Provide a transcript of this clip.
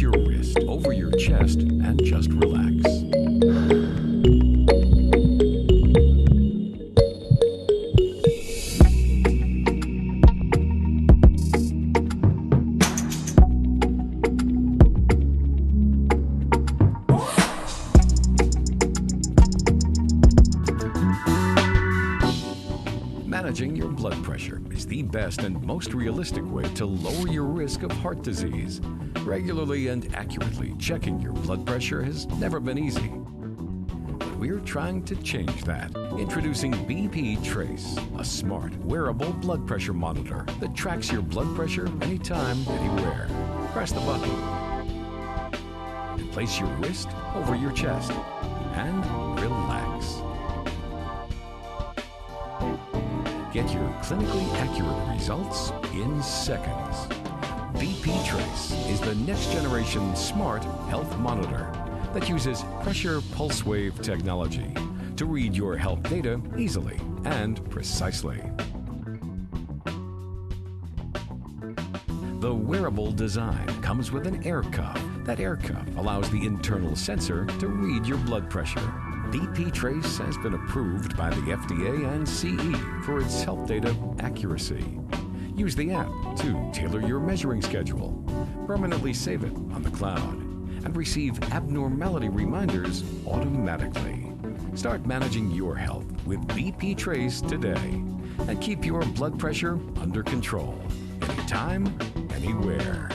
Place your wrist over your chest and just relax. Managing your blood pressure is the best and most realistic way to lower your risk of heart disease. Regularly and accurately checking your blood pressure has never been easy. But we're trying to change that. Introducing BP Trace, a smart, wearable blood pressure monitor that tracks your blood pressure anytime, anywhere. Press the button and place your wrist over your chest and relax. Get your clinically accurate results in seconds. BP Trace is the next generation smart health monitor that uses pressure pulse wave technology to read your health data easily and precisely. The wearable design comes with an air cuff. That air cuff allows the internal sensor to read your blood pressure. BP Trace has been approved by the FDA and CE for its health data accuracy. Use the app to tailor your measuring schedule, permanently save it on the cloud, and receive abnormality reminders automatically. Start managing your health with BP Trace today and keep your blood pressure under control, anytime, anywhere.